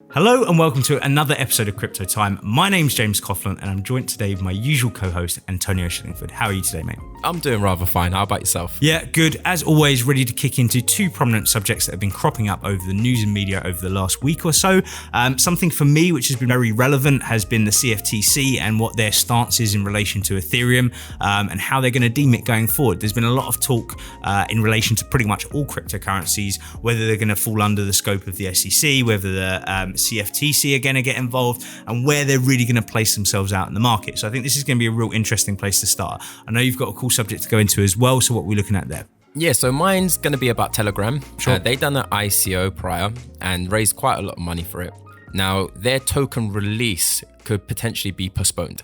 Hello and welcome to another episode of CryptoTime. My name's James Coughlan and I'm joined today with my usual co-host, Antonio Shillingford. How are you today, mate? I'm doing rather fine. How about yourself? Yeah, good. As always, ready to kick into two prominent subjects that have been cropping up over the news and media over the last week or so. Something for me which has been very relevant has been the CFTC and what their stance is in relation to Ethereum and how they're going to deem it going forward. There's been a lot of talk in relation to pretty much all cryptocurrencies, whether they're going to fall under the scope of the SEC, whether the CFTC are going to get involved, and where they're really going to place themselves out in the market. So I think this is going to be a real interesting place to start. I know you've got a cool subject to go into as well, so what are we looking at there? Yeah, so mine's going to be about Telegram. Sure. They done an ICO prior and raised quite a lot of money for it. Now, their token release could potentially be postponed.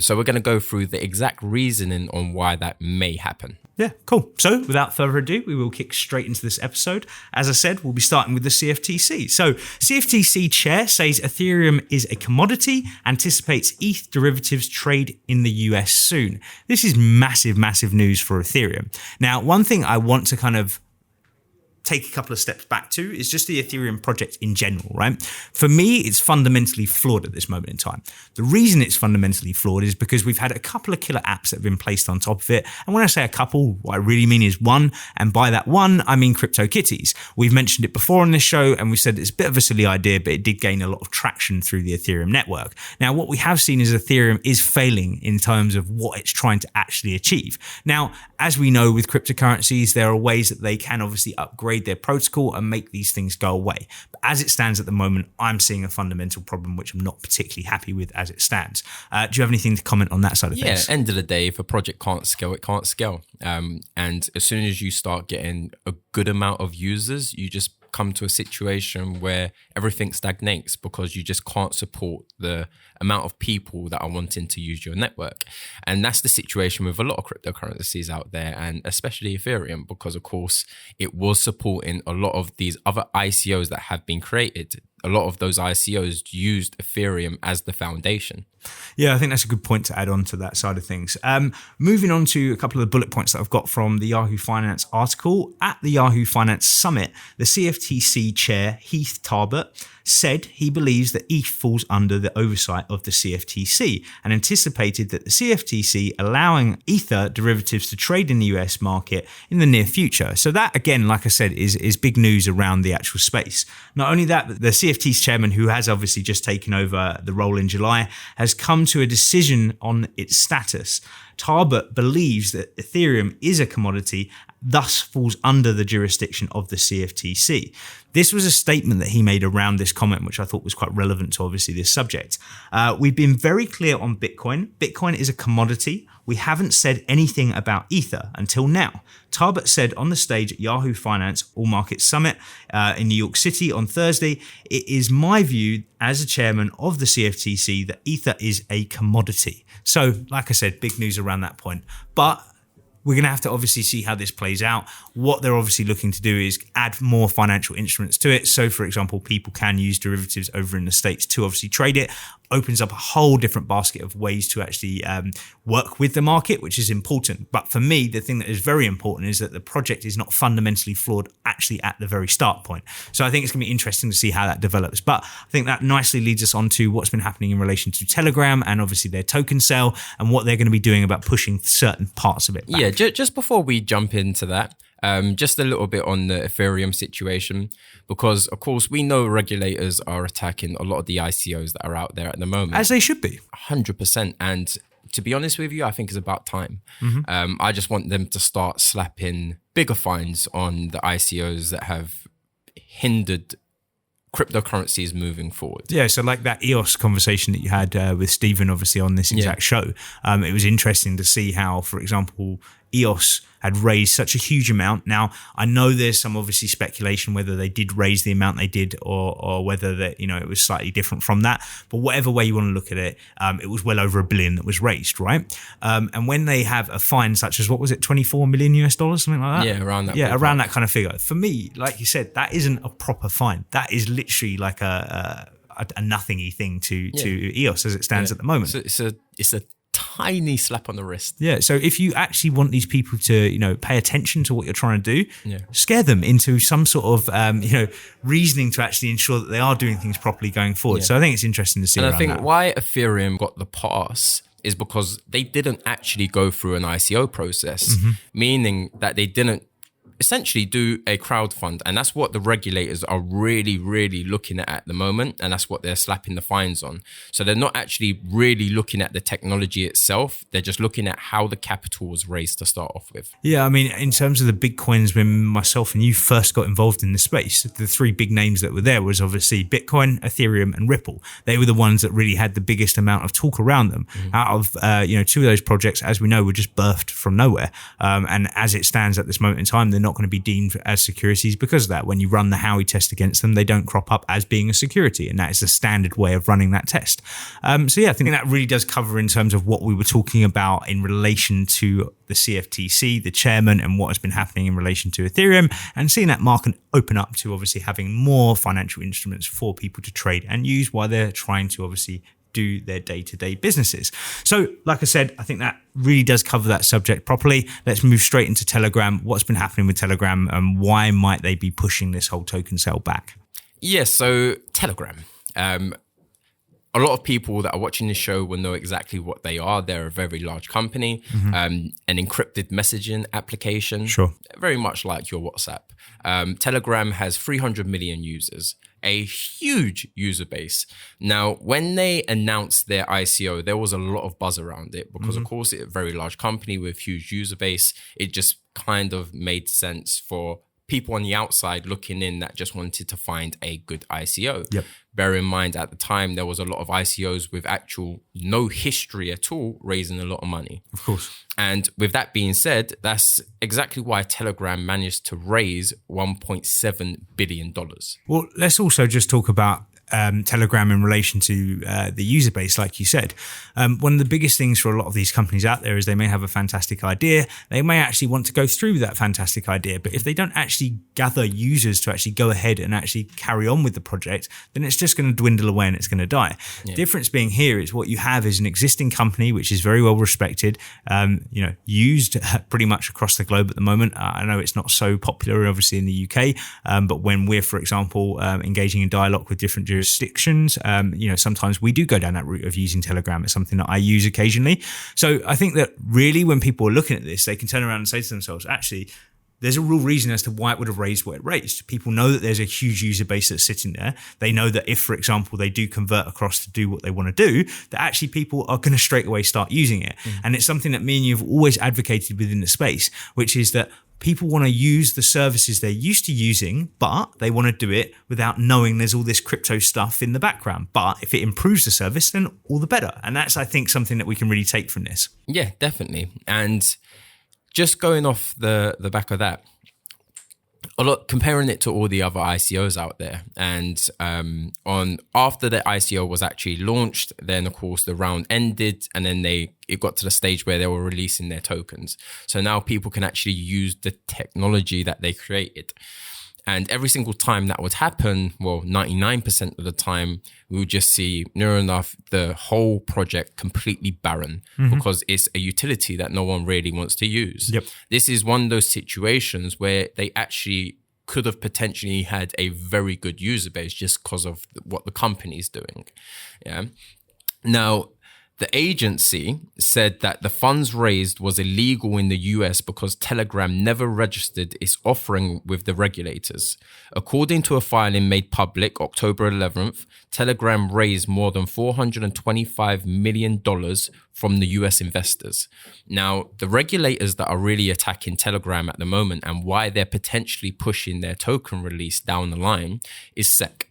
So we're going to go through the exact reasoning on why that may happen. Yeah, cool. So without further ado, we will kick straight into this episode. As I said, we'll be starting with the CFTC. So CFTC chair says Ethereum is a commodity, anticipates ETH derivatives trade in the US soon. This is massive, massive news for Ethereum. Now, one thing I want to kind of take a couple of steps back to is just the Ethereum project in general, right? For me, it's fundamentally flawed at this moment in time. The reason it's fundamentally flawed is because we've had a couple of killer apps that have been placed on top of it. And when I say a couple, what I really mean is one. And by that one, I mean CryptoKitties. We've mentioned it before on this show, and we said it's a bit of a silly idea, but it did gain a lot of traction through the Ethereum network. Now, what we have seen is Ethereum is failing in terms of what it's trying to actually achieve. Now, as we know with cryptocurrencies, there are ways that they can obviously upgrade their protocol and make these things go away. But as it stands at the moment, I'm seeing a fundamental problem which I'm not particularly happy with as it stands. Do you have anything to comment on that side of things? Yeah, end of the day, if a project can't scale, it can't scale. And as soon as you start getting a good amount of users, you just come to a situation where everything stagnates because you just can't support the amount of people that are wanting to use your network. And that's the situation with a lot of cryptocurrencies out there, and especially Ethereum, because of course it was supporting a lot of these other ICOs that have been created. A lot of those ICOs used Ethereum as the foundation. Yeah, I think that's a good point to add on to that side of things. Moving on to a couple of the bullet points that I've got from the Yahoo Finance article. At the Yahoo Finance Summit, the CFTC chair, Heath Tarbert, said he believes that ETH falls under the oversight of the CFTC and anticipated that the CFTC allowing Ether derivatives to trade in the US market in the near future. So that, again, like I said, is big news around the actual space. Not only that, but the CFTC chairman, who has obviously just taken over the role in July, has come to a decision on its status. Tarbert believes that Ethereum is a commodity, thus falls under the jurisdiction of the CFTC. This was a statement that he made around this comment, which I thought was quite relevant to obviously this subject. We've been very clear on Bitcoin. Bitcoin is a commodity. We haven't said anything about Ether until now. Tarbert said on the stage at Yahoo Finance All Markets Summit in New York City on Thursday, "It is my view as a chairman of the CFTC that Ether is a commodity." So, like I said, big news around that point. But we're going to have to obviously see how this plays out. What they're obviously looking to do is add more financial instruments to it. So, for example, people can use derivatives over in the States to obviously trade it. Opens up a whole different basket of ways to actually work with the market, which is important. But for me, the thing that is very important is that the project is not fundamentally flawed actually at the very start point. So I think it's going to be interesting to see how that develops. But I think that nicely leads us on to what's been happening in relation to Telegram and obviously their token sale and what they're going to be doing about pushing certain parts of it back. Yeah, just before we jump into that, just a little bit on the Ethereum situation, because of course we know regulators are attacking a lot of the ICOs that are out there at the moment. As they should be. 100%. And to be honest with you, I think it's about time. I just want them to start slapping bigger fines on the ICOs that have hindered cryptocurrencies moving forward. Yeah, so like that EOS conversation that you had with Stephen, obviously on this exact show, it was interesting to see how, for example, EOS had raised such a huge amount. Now, I know there's some obviously speculation whether they did raise the amount they did or whether that, you know, it was slightly different from that. But whatever way you want to look at it, it was well over $1 billion that was raised, right? And when they have a fine such as, what was it, $24 million US, something like that? Yeah, around that. Yeah, around that kind of figure. For me, like you said, that isn't a proper fine. That is literally like a nothingy thing to EOS as it stands at the moment. So it's a tiny slap on the wrist. Yeah. So if you actually want these people to, pay attention to what you're trying to do, scare them into some sort of, reasoning to actually ensure that they are doing things properly going forward. So I think it's interesting to see. And around I think that. why Ethereum got the pass is because they didn't actually go through an ICO process, meaning that they didn't essentially do a crowdfund. And that's what the regulators are really, really looking at the moment. And that's what they're slapping the fines on. So they're not actually really looking at the technology itself. They're just looking at how the capital was raised to start off with. Yeah, I mean, in terms of the big coins, when myself and you first got involved in the space, the three big names that were there was obviously Bitcoin, Ethereum, and Ripple. They were the ones that really had the biggest amount of talk around them. Out of, two of those projects, as we know, were just birthed from nowhere. And as it stands at this moment in time, they're not going to be deemed as securities because of that. When you run the Howey test against them, they don't crop up as being a security, and that is the standard way of running that test. I think that really does cover in terms of what we were talking about in relation to the CFTC, the chairman, and what has been happening in relation to Ethereum, and seeing that market open up to obviously having more financial instruments for people to trade and use while they're trying to obviously do their day-to-day businesses. So, like I said, I think that really does cover that subject properly. Let's move straight into Telegram. What's been happening with Telegram and why might they be pushing this whole token sale back? Yes, so Telegram. A lot of people that are watching this show will know exactly what they are. They're a very large company, an encrypted messaging application, very much like your WhatsApp. Telegram has 300 million users, a huge user base. Now, when they announced their ICO, there was a lot of buzz around it because, of course, it's a very large company with huge user base. It just kind of made sense for people on the outside looking in that just wanted to find a good ICO. Bear in mind, at the time, there was a lot of ICOs with actual no history at all, raising a lot of money. Of course. And with that being said, that's exactly why Telegram managed to raise $1.7 billion. Well, let's also just talk about Telegram in relation to the user base, like you said. One of the biggest things for a lot of these companies out there is they may have a fantastic idea. They may actually want to go through with that fantastic idea, but if they don't actually gather users to actually go ahead and actually carry on with the project, then it's just going to dwindle away and it's going to die. Difference being here is what you have is an existing company which is very well respected, used pretty much across the globe at the moment. I know it's not so popular obviously in the UK, but when we're, for example, engaging in dialogue with different jurisdictions, sometimes we do go down that route of using Telegram. It's something that I use occasionally. So I think that really when people are looking at this, they can turn around and say to themselves, actually, there's a real reason as to why it would have raised what it raised. People know that there's a huge user base that's sitting there. They know that if, for example, they do convert across to do what they want to do, that actually people are going to straight away start using it. And it's something that me and you have always advocated within the space, which is that people want to use the services they're used to using, but they want to do it without knowing there's all this crypto stuff in the background. But if it improves the service, then all the better. And that's, I think, something that we can really take from this. Yeah, definitely. And just going off the back of that, comparing it to all the other ICOs out there, and after the ICO was actually launched, then of course the round ended, and then it got to the stage where they were releasing their tokens. So now people can actually use the technology that they created. And every single time that would happen, well, 99% of the time, we would just see, near enough, the whole project completely barren because it's a utility that no one really wants to use. This is one of those situations where they actually could have potentially had a very good user base just because of what the company's doing. Now, the agency said that the funds raised was illegal in the US because Telegram never registered its offering with the regulators. According to a filing made public October 11th, Telegram raised more than $425 million from the US investors. Now, the regulators that are really attacking Telegram at the moment and why they're potentially pushing their token release down the line is SEC.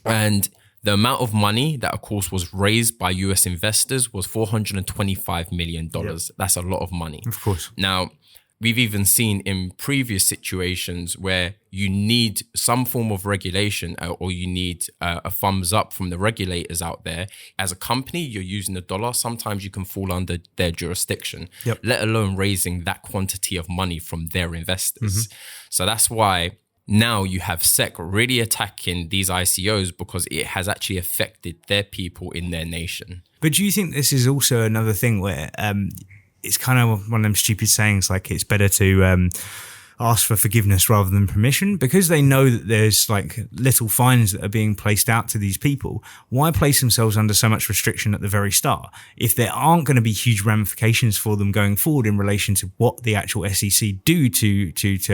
And the amount of money that, of course, was raised by US investors was $425 million. That's a lot of money. Of course. Now, we've even seen in previous situations where you need some form of regulation or you need a thumbs up from the regulators out there. As a company, you're using the dollar. Sometimes you can fall under their jurisdiction, let alone raising that quantity of money from their investors. So that's why now you have SEC really attacking these ICOs because it has actually affected their people in their nation. But do you think this is also another thing where it's kind of one of them stupid sayings like it's better to ask for forgiveness rather than permission, because they know that there's like little fines that are being placed out to these people? Why place themselves under so much restriction at the very start if there aren't going to be huge ramifications for them going forward in relation to what the actual SEC do to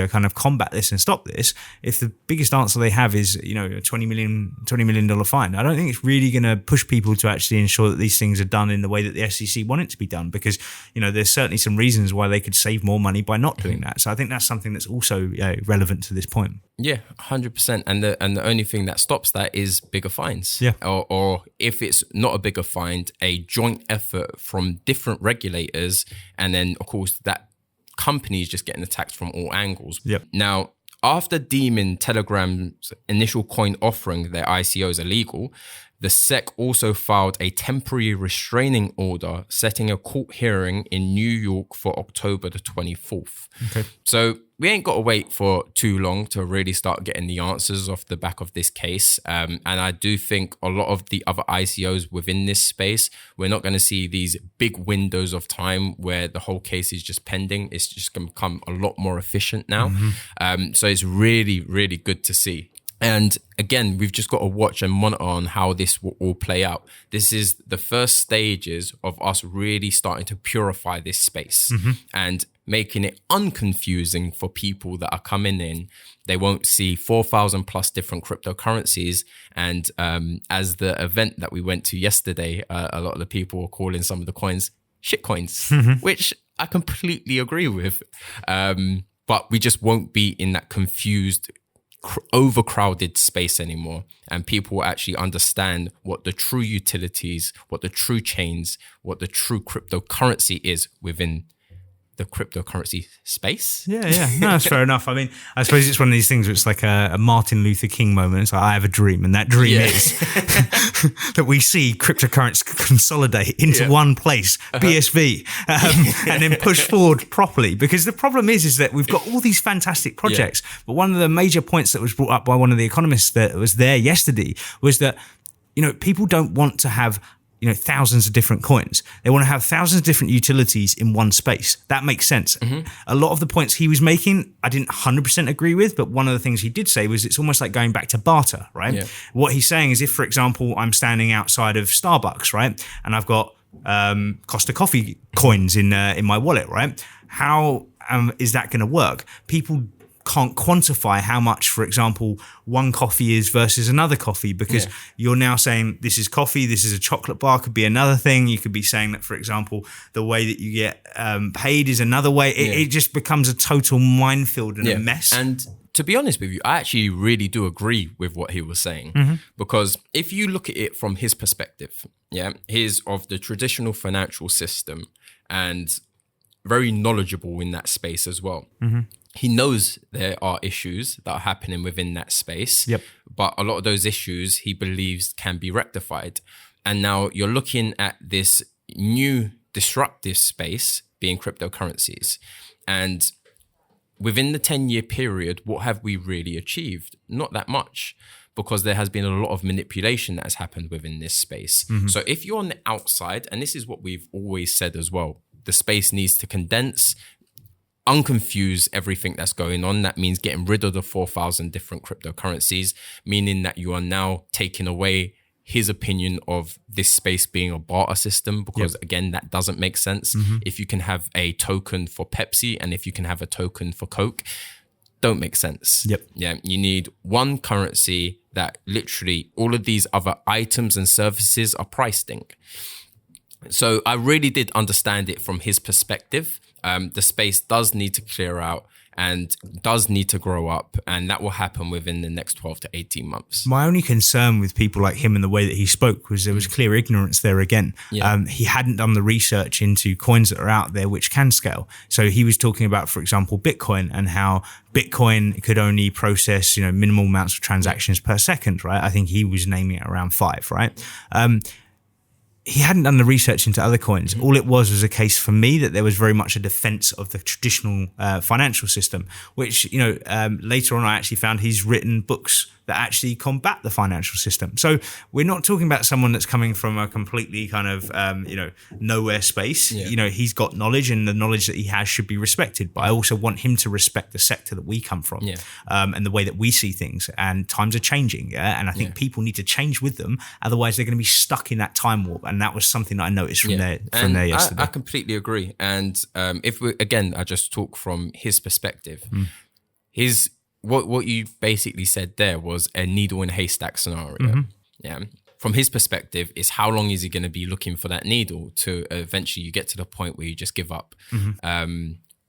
kind of combat this and stop this? If the biggest answer they have is, you know, a $20 million fine, I don't think it's really going to push people to actually ensure that these things are done in the way that the SEC want it to be done, because, you know, there's certainly some reasons why they could save more money by not doing that. So I think that's something that's also relevant to this point. Yeah, 100%. And the only thing that stops that is bigger fines. Yeah. Or if it's not a bigger fine, a joint effort from different regulators, and then of course that company is just getting attacked from all angles. Yep. Now, after deeming Telegram's initial coin offering, their ICOs, illegal, the SEC also filed a temporary restraining order setting a court hearing in New York for October the 24th. Okay. So we ain't got to wait for too long to really start getting the answers off the back of this case. And I do think a lot of the other ICOs within this space, we're not going to see these big windows of time where the whole case is just pending. It's just going to become a lot more efficient now. So it's really, really good to see. And again, we've just got to watch and monitor on how this will all play out. This is the first stages of us really starting to purify this space and making it unconfusing for people that are coming in. They won't see 4,000 plus different cryptocurrencies. And as the event that we went to yesterday, a lot of the people were calling some of the coins shit coins, which I completely agree with. But we just won't be in that confused, overcrowded space anymore, and people will actually understand what the true utilities, what the true chains, what the true cryptocurrency is within the cryptocurrency space. Yeah. No, that's fair enough. I mean, I suppose it's one of these things where it's like a Martin Luther King moment. It's like, I have a dream, and that dream is that we see cryptocurrency consolidate into one place, BSV, and then push forward properly. Because the problem is that we've got all these fantastic projects, but one of the major points that was brought up by one of the economists that was there yesterday was that, you know, people don't want to have, you know, thousands of different coins. They want to have thousands of different utilities in one space. That makes sense. A lot of the points he was making, I didn't 100% agree with, but one of the things he did say was it's almost like going back to barter, right? Yeah. What he's saying is if, for example, I'm standing outside of Starbucks, right, and I've got Costa Coffee coins in my wallet, right? How is that going to work? People can't quantify how much, for example, one coffee is versus another coffee, because you're now saying this is coffee, this is a chocolate bar, could be another thing. You could be saying that, for example, the way that you get paid is another way. It just becomes a total minefield and a mess. And to be honest with you, I actually really do agree with what he was saying, because if you look at it from his perspective, he's of the traditional financial system and very knowledgeable in that space as well. He knows there are issues that are happening within that space, but a lot of those issues he believes can be rectified. And now you're looking at this new disruptive space being cryptocurrencies. And within the 10-year period, what have we really achieved? Not that much, because there has been a lot of manipulation that has happened within this space. So if you're on the outside, and this is what we've always said as well, the space needs to condense, unconfuse everything that's going on. That means getting rid of the 4,000 different cryptocurrencies, meaning that you are now taking away his opinion of this space being a barter system, because again, that doesn't make sense. If you can have a token for Pepsi and if you can have a token for Coke, don't make sense. You need one currency that literally all of these other items and services are priced in. So I really did understand it from his perspective. The space does need to clear out and does need to grow up, and that will happen within the next 12 to 18 months. My only concern with people like him and the way that he spoke was there was clear ignorance there again. He hadn't done the research into coins that are out there which can scale. So he was talking about, for example, Bitcoin, and how Bitcoin could only process, you know, minimal amounts of transactions per second, right? I think he was naming it around 5, right? he hadn't done the research into other coins. All it was a case for me that there was very much a defense of the traditional financial system, which, later on I actually found he's written books that actually combat the financial system. So we're not talking about someone that's coming from a completely kind of, nowhere space. Yeah. He's got knowledge, and the knowledge that he has should be respected. But I also want him to respect the sector that we come from, and the way that we see things. And times are changing, and I think people need to change with them. Otherwise, they're going to be stuck in that time warp. And that was something that I noticed from there yesterday. I completely agree. And if we again, I just talk from his perspective. What you basically said there was a needle in a haystack scenario. Yeah. From his perspective, is how long is he going to be looking for that needle to eventually you get to the point where you just give up.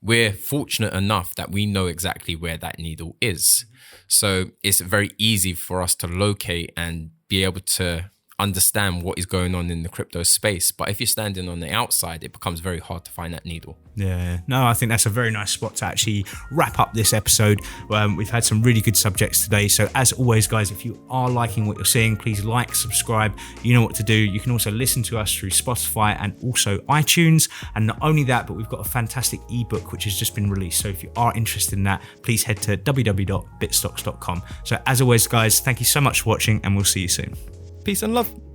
We're fortunate enough that we know exactly where that needle is. So it's very easy for us to locate and be able to understand what is going on in the crypto space. But if you're standing on the outside, it becomes very hard to find that needle. Yeah, no, I think that's a very nice spot to actually wrap up this episode. We've had some really good subjects today. So as always, guys, if you are liking what you're seeing, please like, subscribe. You know what to do. You can also listen to us through Spotify and also iTunes. And not only that, but we've got a fantastic ebook which has just been released. So if you are interested in that, please head to www.bitstocks.com. So as always, guys, thank you so much for watching, and we'll see you soon. Peace and love.